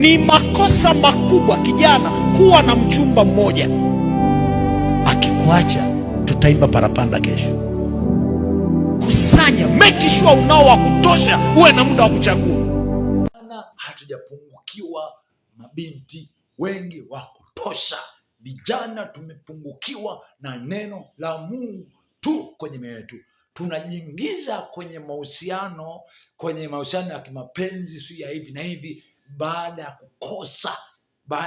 Ni makosa makubwa kijana kuwa na mchumba mmoja. Akikuacha tutaimba parapanda kesho. Kusanya, make sure unao wa kutosha, uwe na muda wa kuchagua. Hatujapungukiwa mabinti wengi wa kutosha. Vijana tumepungukiwa na neno la Mungu tu kwenye mioyo yetu. Tunajiingiza kwenye mahusiano ya kimapenzi, si ya hivi na hivi, baada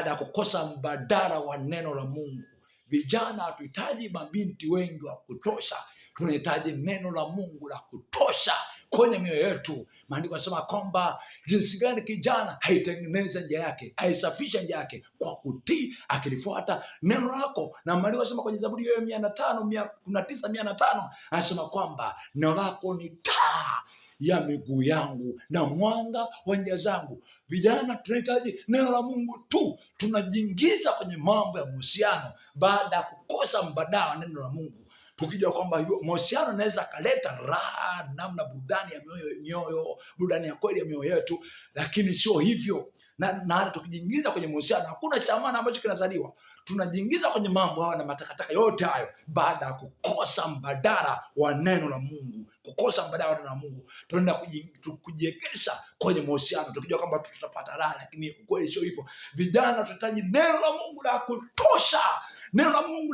ya kukosa mbadala wa neno la Mungu. Vijana hatuhitaji mabinti wengi wa kutosha, tunahitaji neno la Mungu la kutosha kwenye mioyo yetu. Maandiko yanasema kwamba jinsi gani kijana haitengeneza njia yake, haisafisha njia yake kwa kutii, akilifuata neno lako. Na maandiko yanasema kwenye Zaburi ya 119:105 anasema kwamba neno lako ni taa ya miguu yangu na mwanga wa njia zangu. Vijana tunahitaji neno la Mungu tu. Tunajiingiza kwenye mambo ya mahusiano baada ya kukosa mbadala wa neno la Mungu, tukijua kwamba mahusiano yanaweza kaleta raha, namna burudani ya mioyo, burudani ya kweli ya mioyo yetu, lakini sio hivyo. Na tukijiingiza kwenye mahusiano, hakuna cha maana ambacho kinazaliwa. Tunajiingiza kwenye mambo hayo na matakataka yote hayo baada ya kukosa mbadala wa neno la Mungu. Tunaenda kujiegesha kwenye mahusiano tukijua kwamba tutapata raha, lakini ukweli sio hivyo. Vijana tunahitaji neno la Mungu la kutosha. Neno la Mungu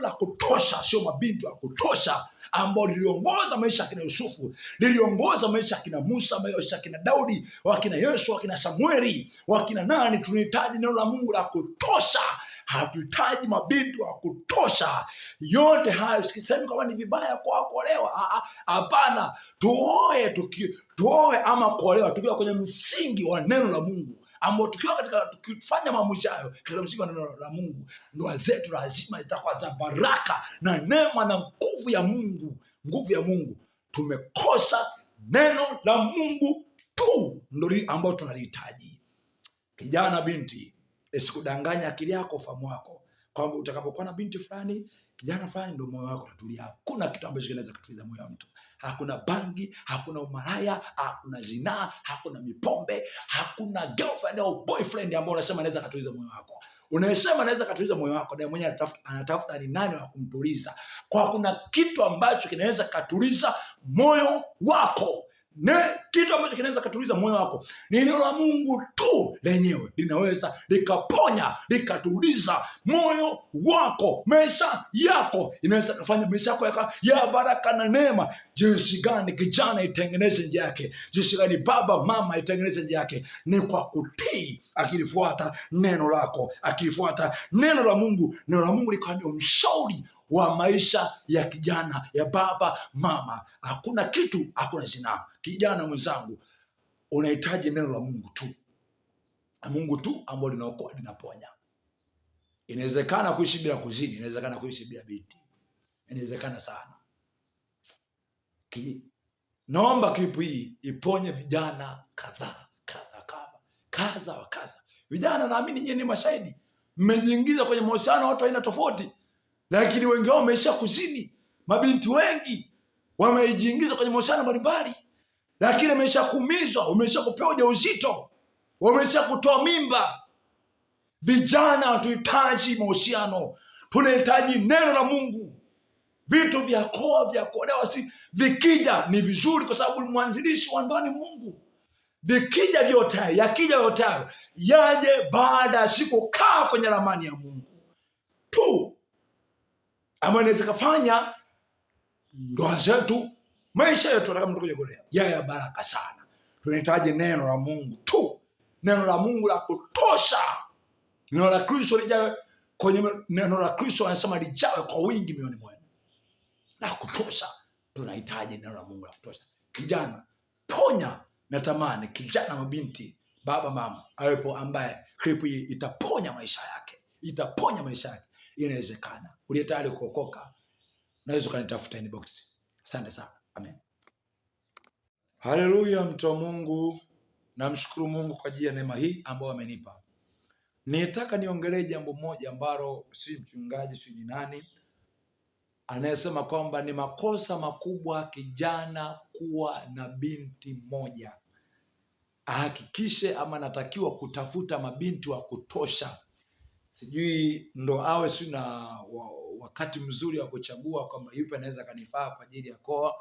la kutosha, sio mabinti wa kutosha ambao liliongoza maisha ya kina Yusufu, liliongoza maisha ya kina Musa, maisha ya kina Daudi, wakina Yesu, wakina Samueli, wakina nani. Tunahitaji neno la Mungu la kutosha. Hatuhitaji mabinti wa kutosha. Yote hayo sikisemi kwamba ni vibaya kwa kuolewa. Hapana, tuoe ama kuolewa tukiwa kwenye msingi wa neno la Mungu, ambao tukifanya maamuzi hayo katika msingi wa neno la Mungu, ndoa zetu lazima zitakuwa za baraka na neema na nguvu ya Mungu. Tumekosa neno la Mungu tu, ndio ambao tunalihitaji. Kijana, binti, isikudanganya akili yako, ufahamu wako kwamba utakapokuwa na binti fulani, kijana fulani, ndio moyo wako utatulia. Hakuna kitu ambacho kinaweza kutuliza moyo wa mtu. Hakuna bangi, hakuna umaraya, hakuna zinaa, hakuna mipombe, hakuna girlfriend au boyfriend ambao unasema anaweza kutuliza moyo wako. Unasema anaweza kutuliza moyo wako, na mwenyewe anatafuta ni nani wa kumtuliza. Kwa kuna kitu ambacho kinaweza kutuliza moyo wako. Kitu ambacho kinaweza kutuliza moyo wako ni neno la Mungu tu lenyewe. Linaweza likaponya, likatuliza moyo wako, maisha yako. Inaweza kufanya maisha yako ya baraka na neema. Jinsi gani kijana itengeneze njia yake, jinsi gani baba mama itengeneze njia yake, ni kwa kutii, akilifuata neno lako, akilifuata neno la Mungu. Neno la Mungu liko ndio mshauri wa maisha ya kijana, ya baba mama. Hakuna zinaa. Kijana mwenzangu, unahitaji neno la Mungu tu ambalo linaokoa, linaponya. Inawezekana kuishi bila kuzini, inawezekana kuishi bila binti, inawezekana sana. Naomba klipu hii iponye vijana kadhaa. Vijana, naamini nyinyi ni mashahidi, mmejiingiza kwenye mahusiano watu aina tofauti, lakini wengi wao wameisha kuzini. Mabinti wengi wamejiingiza kwenye mahusiano mbalimbali, lakini wameisha kumizwa, wameisha kupewa ujauzito, wameisha kutoa mimba. Vijana hatuhitaji mahusiano, tunahitaji neno la Mungu. Vitu vya kuolewa vikija ni vizuri, kwa sababu mwanzilishi wa ndoa ni Mungu. Yakija yote yaje baada ya siku kaa kwenye ramani ya Mungu tu, ambayo inaweza kufanya ndoa zetu, maisha yetu kama mtu ya baraka sana. Tunahitaji neno la Mungu tu, neno la Mungu la kutosha. Neno la Kristo lijawe neno la Kristo anasema lijawe kwa wingi mioyoni mwenu, la kutosha. Tunahitaji neno la Mungu la kutosha. Kijana, ponya. Natamani kijana, mabinti, baba mama awepo ambaye klipu hii itaponya maisha yake, Inawezekana. Uliye tayari kuokoka, naweza kanitafuta inbox. Asante sana. Amen. Haleluya, mtu wa Mungu. Namshukuru Mungu kwa ajili ya neema hii ambayo amenipa. Nitaka niongelee jambo moja ambalo si mchungaji, si ni nani anayesema kwamba ni makosa makubwa kijana kuwa na binti moja. ahakikishe ama anatakiwa kutafuta mabinti wa kutosha. Sijui ndo awe si na wakati mzuri wa kuchagua kwamba yupi anaweza kanifaa kwa ajili ya koa.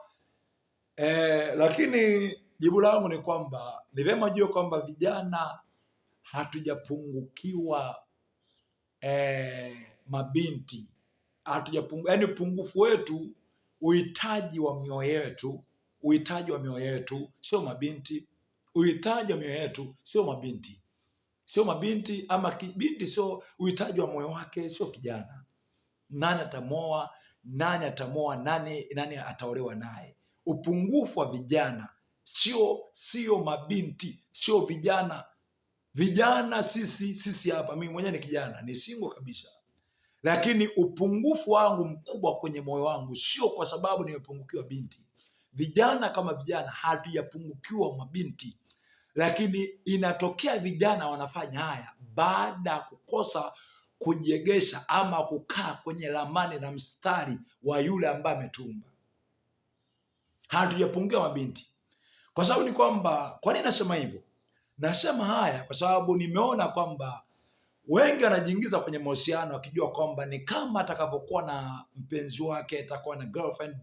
Lakini jibu langu ni kwamba ni vyema jua kwamba vijana hatujapungukiwa mabinti, yaani pungufu wetu, uhitaji wa mioyo yetu sio mabinti. Uhitaji wa mioyo yetu sio mabinti, sio mabinti, ama binti sio uhitaji wa moyo wake, sio kijana. Nani atamoa? Nani atamoa? Nani ataolewa naye? Upungufu wa vijana sio mabinti, sio vijana. Vijana sisi hapa, mimi mwenyewe ni kijana, ni single kabisa, lakini upungufu wangu mkubwa kwenye moyo wangu sio kwa sababu nimepungukiwa binti. Vijana kama vijana hatujapungukiwa mabinti, lakini inatokea vijana wanafanya haya baada ya kukosa kujiegesha ama kukaa kwenye ramani na mstari wa yule ambaye ametumba. Hatujapungukiwa mabinti. Kwa sababu ni kwamba, kwa nini nasema hivyo? Nasema haya kwa sababu nimeona kwamba wengi wanajiingiza kwenye mahusiano wakijua kwamba ni kama atakapokuwa na mpenzi wake, atakuwa na girlfriend,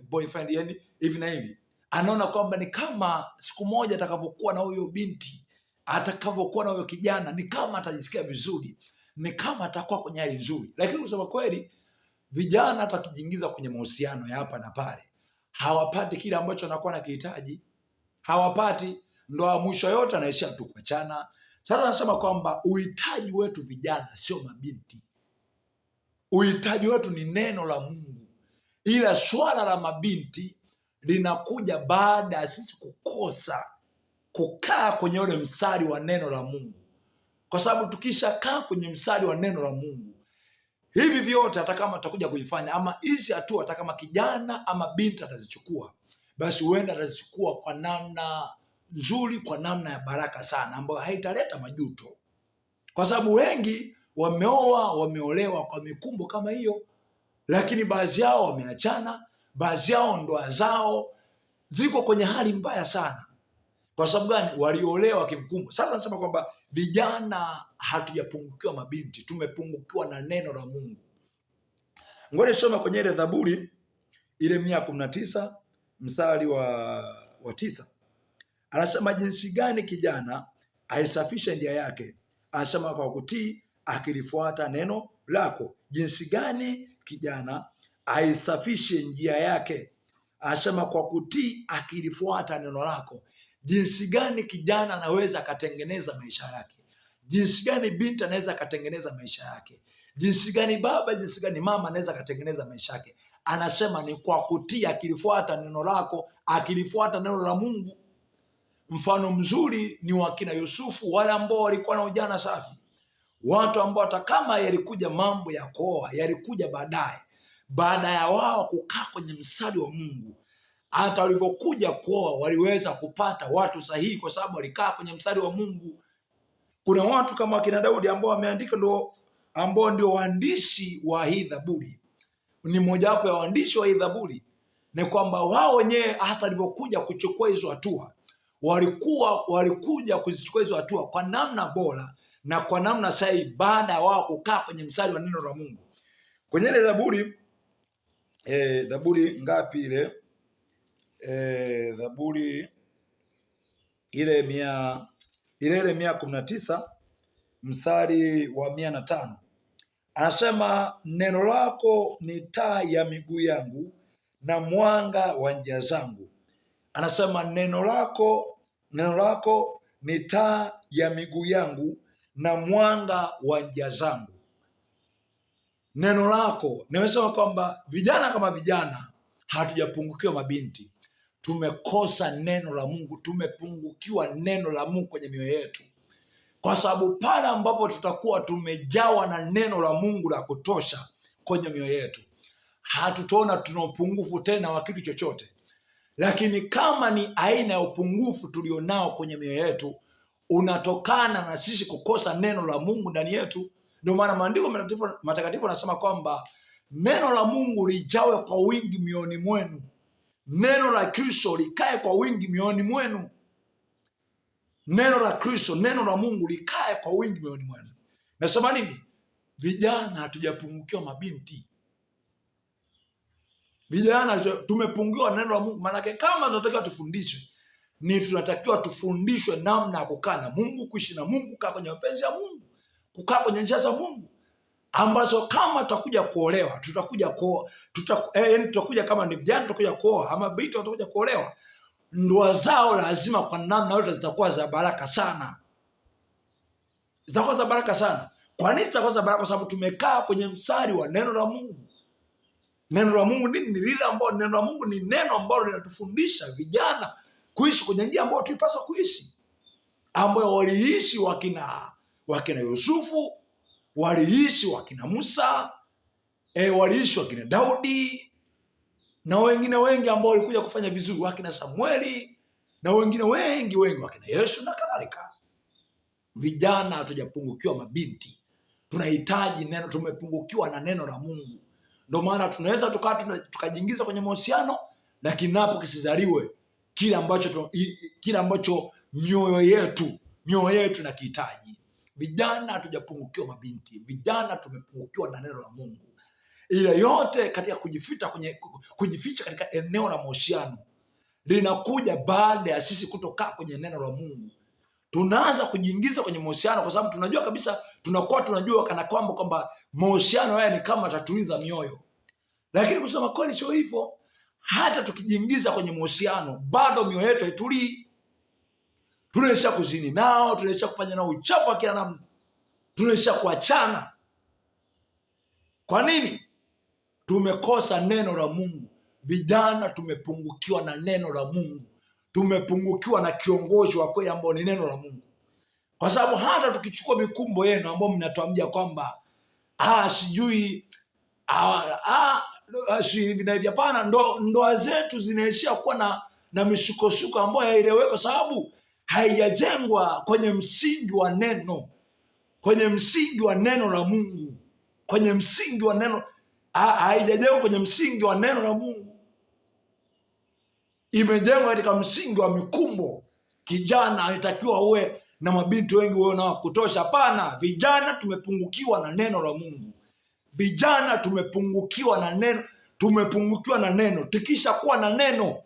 boyfriend, yani hivi na hivi. Anaona kwamba ni kama siku moja atakapokuwa na huyo binti, atakapokuwa na huyo kijana, ni kama atajisikia vizuri, ni kama atakuwa kwenye hali nzuri. Lakini kusema kweli, vijana hata wakijiingiza kwenye mahusiano ya hapa na pale, hawapati kile ambacho anakuwa anakihitaji, hawapati. Ndo mwisho yote anaishia tu kuachana. Sasa nasema kwamba uhitaji wetu vijana sio mabinti, uhitaji wetu ni neno la Mungu, ila swala la mabinti linakuja baada ya sisi kukosa kukaa kwenye ule mstari wa neno la Mungu. Kwa sababu tukishakaa kwenye mstari wa neno la Mungu, hivi vyote hata kama tutakuja kuifanya, ama hizi hatua hata kama kijana ama binti atazichukua, basi huenda atazichukua kwa namna nzuri, kwa namna ya baraka sana, ambayo haitaleta majuto. Kwa sababu wengi wameoa, wameolewa kwa mikumbo kama hiyo, lakini baadhi yao wameachana, baadhi yao ndoa zao ziko kwenye hali mbaya sana. Kwa sababu gani? Waliolewa kimkumbo. Sasa nasema kwamba vijana hatujapungukiwa mabinti, tumepungukiwa na neno la Mungu. Ngoja nisome kwenye ile Zaburi ile 119 mstari wa 9. Anasema jinsi gani kijana aisafishe njia yake, anasema kwa kutii akilifuata neno lako. Jinsi gani kijana aisafishe njia yake, anasema kwa kutii akilifuata neno lako. Jinsi gani kijana anaweza akatengeneza maisha yake, jinsi gani binti anaweza akatengeneza maisha yake, jinsi gani baba, jinsi gani mama anaweza akatengeneza maisha yake. Anasema ni kwa kutii akilifuata neno lako, akilifuata neno la Mungu. Mfano mzuri ni wakina Yusufu, wale ambao walikuwa na ujana safi, watu ambao hata kama yalikuja mambo ya kuoa yalikuja baadaye, baada ya wao kukaa kwenye mstari wa Mungu. Hata walipokuja kuoa waliweza kupata watu sahihi, kwa sababu walikaa kwenye mstari wa Mungu. Kuna watu kama wakina Daudi ambao wameandika, ambao ndio waandishi wa hii Zaburi, ni mojawapo ya waandishi wa hii Zaburi, ni kwamba wao wenyewe hata walipokuja kuchukua hizo hatua walikuja kuzichukua hizo hatua kwa namna bora na kwa namna sahihi, baada ya wao kukaa kwenye mstari wa neno la Mungu. Kwenye ile Zaburi Zaburi ngapi ile? Zaburi ile 119 mstari wa 105 anasema neno lako ni taa ya miguu yangu na mwanga wa njia zangu. Anasema neno lako ni taa ya miguu yangu na mwanga wa njia zangu. Neno lako, nimesema kwamba vijana kama vijana hatujapungukiwa mabinti, tumekosa neno la Mungu, tumepungukiwa neno la Mungu kwenye mioyo yetu. Kwa sababu pale ambapo tutakuwa tumejawa na neno la Mungu la kutosha kwenye mioyo yetu, hatutaona tuna upungufu tena wa kitu chochote. Lakini kama ni aina ya upungufu tulionao kwenye mioyo yetu unatokana na sisi kukosa neno la Mungu ndani yetu, ndio maana maandiko matakatifu yanasema kwamba neno la Mungu lijawe kwa wingi mioyoni mwenu. Neno la Kristo likae kwa wingi mioyoni mwenu. neno la Kristo, neno la Mungu likae kwa wingi mioyoni mwenu. Nasema nini? Vijana hatujapungukiwa mabinti. Vijana tumepungukiwa neno la Mungu. Maana kama tunataka tufundishwe, ni tunatakiwa tufundishwe namna ya kukaa na Mungu, kuishi na Mungu, kukaa kwenye mapenzi ya Mungu, kukaa kwenye njia za Mungu, ambazo kama tutakuja kuolewa, tutakuja kama ni vijana tutakuja kuoa, ama binti watakuja kuolewa, ndoa zao lazima kwa namna yote zitakuwa za baraka sana. Zitakuwa za baraka sana. Kwa nini zitakuwa za baraka? Kwa sababu tumekaa kwenye mstari wa neno la Mungu. Neno la Mungu ni lile ambalo, neno la Mungu ni neno ambalo linatufundisha vijana kuishi kwenye njia ambayo tulipaswa kuishi, ambayo waliishi wakina Yusufu, waliishi wakina Musa, waliishi wakina Daudi, na wengine wengi ambao walikuja kufanya vizuri, wakina Samueli, na wengine wengi wakina Yesu na kadhalika. Vijana hatujapungukiwa mabinti. Tunahitaji neno, tumepungukiwa na neno la Mungu. Ndio maana tunaweza tukajiingiza kwenye mahusiano, lakini napo kisizaliwe kile ambacho mioyo yetu inakihitaji. Vijana hatujapungukiwa mabinti. Vijana tumepungukiwa na neno la Mungu. Ile yote katika kujificha katika eneo la mahusiano linakuja baada ya sisi kutokaa kwenye neno la Mungu. Tunaanza kujiingiza kwenye mahusiano kwa sababu tunajua kabisa, tunajua kana kwamba mahusiano haya ni kama tatuliza mioyo. Lakini kusema kweli sio hivyo. Hata tukijiingiza kwenye mahusiano bado mioyo yetu haitulii. Tunaisha kuzini nao, tunaisha kufanya nao uchafu wa kila namna, tunaisha kuachana. Kwa nini? Tumekosa neno la Mungu. Vijana tumepungukiwa na neno la Mungu. Tumepungukiwa na kiongozi wa kweli ambao ni neno la Mungu. Kwa sababu hata tukichukua mikumbo yenu ambao mnatuambia kwamba sijui hapana, ndoa zetu zinaishia kuwa na misukosuko ambayo haieleweki, kwa sababu haijajengwa kwenye msingi wa neno, kwenye msingi wa neno la Mungu, kwenye msingi wa neno. Haijajengwa kwenye msingi wa neno la Mungu, imejengwa katika msingi wa mikumbo. Kijana anatakiwa uwe na mabinti wengi, uwe na kutosha. Hapana, vijana tumepungukiwa na neno la Mungu. Vijana tumepungukiwa na neno. Tukisha kuwa na neno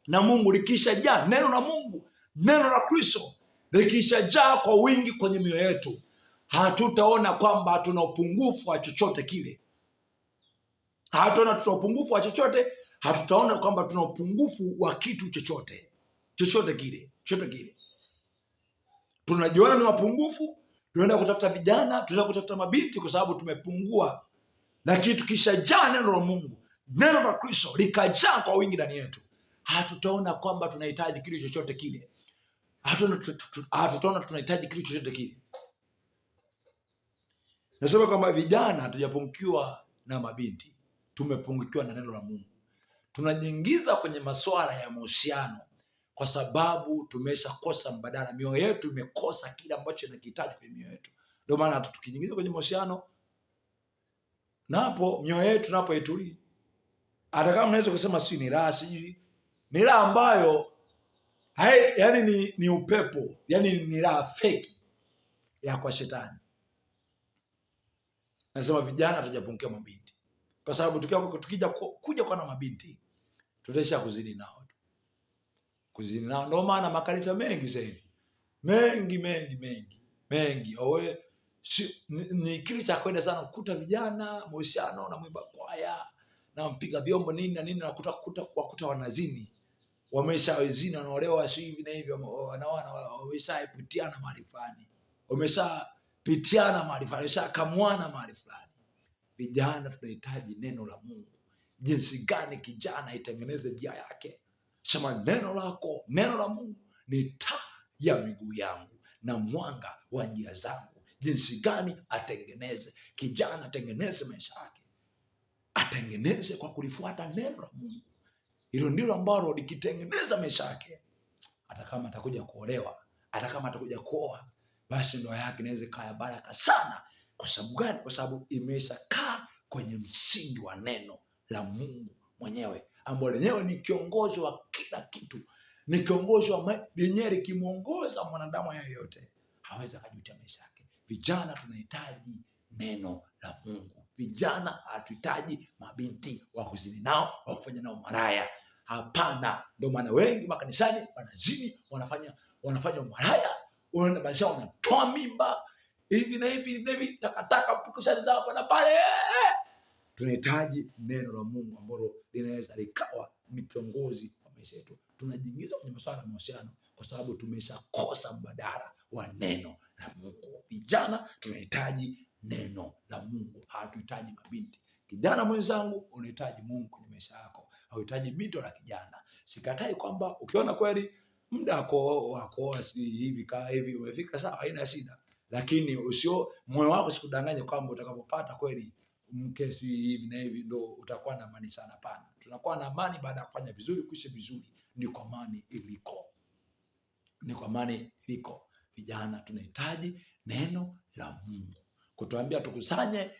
na Mungu, likishajaa neno la Mungu, neno la Kristo likishajaa kwa wingi kwenye mioyo yetu, hatutaona kwamba tuna upungufu wa chochote kile. Hatutaona tuna upungufu wa chochote. Hatutaona kwamba tuna upungufu wa kitu chochote kile. Tunajiona ni wapungufu, tunaenda kutafuta vijana, tunaenda kutafuta mabinti kwa sababu tumepungua. Lakini tukishajaa neno la Mungu, neno la Kristo likajaa kwa wingi ndani yetu, hatutaona kwamba tunahitaji kitu chochote kile. Hatutaona tunahitaji kitu chochote kile. Nasema kwamba vijana hatujapungukiwa na mabinti, tumepungukiwa na neno la Mungu. Tunajiingiza kwenye masuala ya mahusiano kwa sababu tumeshakosa mbadala. Mioyo yetu imekosa kile ambacho inakihitaji kwenye mioyo yetu. Ndio maana tukijiingiza kwenye mahusiano, napo mioyo yetu napo ituli. Hata kama unaweza kusema si ni raha, ni raha ambayo yani ni upepo, yani ni raha feki ya kwa shetani. Nasema vijana hatujapungukiwa mabinti, kwa sababu tukija kuja kwa na mabinti tutaisha kuzini nao. Ndio maana makanisa mengi sasa hivi mengi ni kitu cha kwenda sana kukuta vijana mahusiano na mwimba kwaya na mpiga vyombo nini na nini, na kukuta wanazini, wameshawezini, wanaolewa si hivi na hivyo, wameshapitiana mahali fulani, wameshakamwana mahali fulani. Vijana tunahitaji neno la Mungu. Jinsi gani kijana itengeneze njia yake? Sema neno lako, neno la Mungu ni taa ya miguu yangu na mwanga wa njia zangu. Jinsi gani atengeneze kijana? Atengeneze maisha yake, atengeneze kwa kulifuata neno la Mungu. Hilo ndilo ambalo likitengeneza maisha yake, hata kama atakuja kuolewa, hata kama atakuja kuoa, basi ndoa yake inaweza kaa baraka sana. Kwa sababu gani? Kwa sababu imeshakaa kwenye msingi wa neno la Mungu mwenyewe, ambao lenyewe ni kiongozi wa kila kitu, ni kiongozi wa lenyewe likimwongoza mwanadamu yeyote hawezi akajutia maisha yake. Vijana tunahitaji neno la Mungu. Vijana hatuhitaji mabinti wa kuzini nao, wa kufanya nao maraya. Hapana. Ndio maana wengi makanisani wanazini, wanafanya maraya, wanatoa mimba hivi na hivi, takataka pukushani zao hapa na pale. Tunahitaji neno la Mungu ambalo linaweza likawa ni kiongozi wa maisha yetu. Tunajiingiza kwenye masuala ya mahusiano kwa sababu tumeshakosa mbadala wa neno la Mungu. Vijana tunahitaji neno la Mungu, hatuhitaji mabinti. Kijana mwenzangu, unahitaji Mungu kwenye maisha yako, hauhitaji mito la kijana. Sikatai kwamba ukiona kweli muda wako si hivi kaa hivi umefika, sawa, haina shida, lakini moyo wako sikudanganye kwamba utakapopata kweli mke si hivi na hivi ndo utakuwa na amani sana. Pana, tunakuwa na amani baada ya kufanya vizuri, kuishi vizuri, ni kwa amani iliko. Vijana tunahitaji neno la Mungu. Kutuambia tukusanye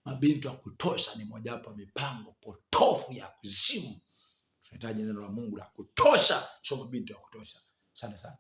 mabinti wa kutosha ni mojawapo ya mipango potofu ya kuzimu. Tunahitaji neno la Mungu la kutosha, sio mabinti wa kutosha. Asante sana.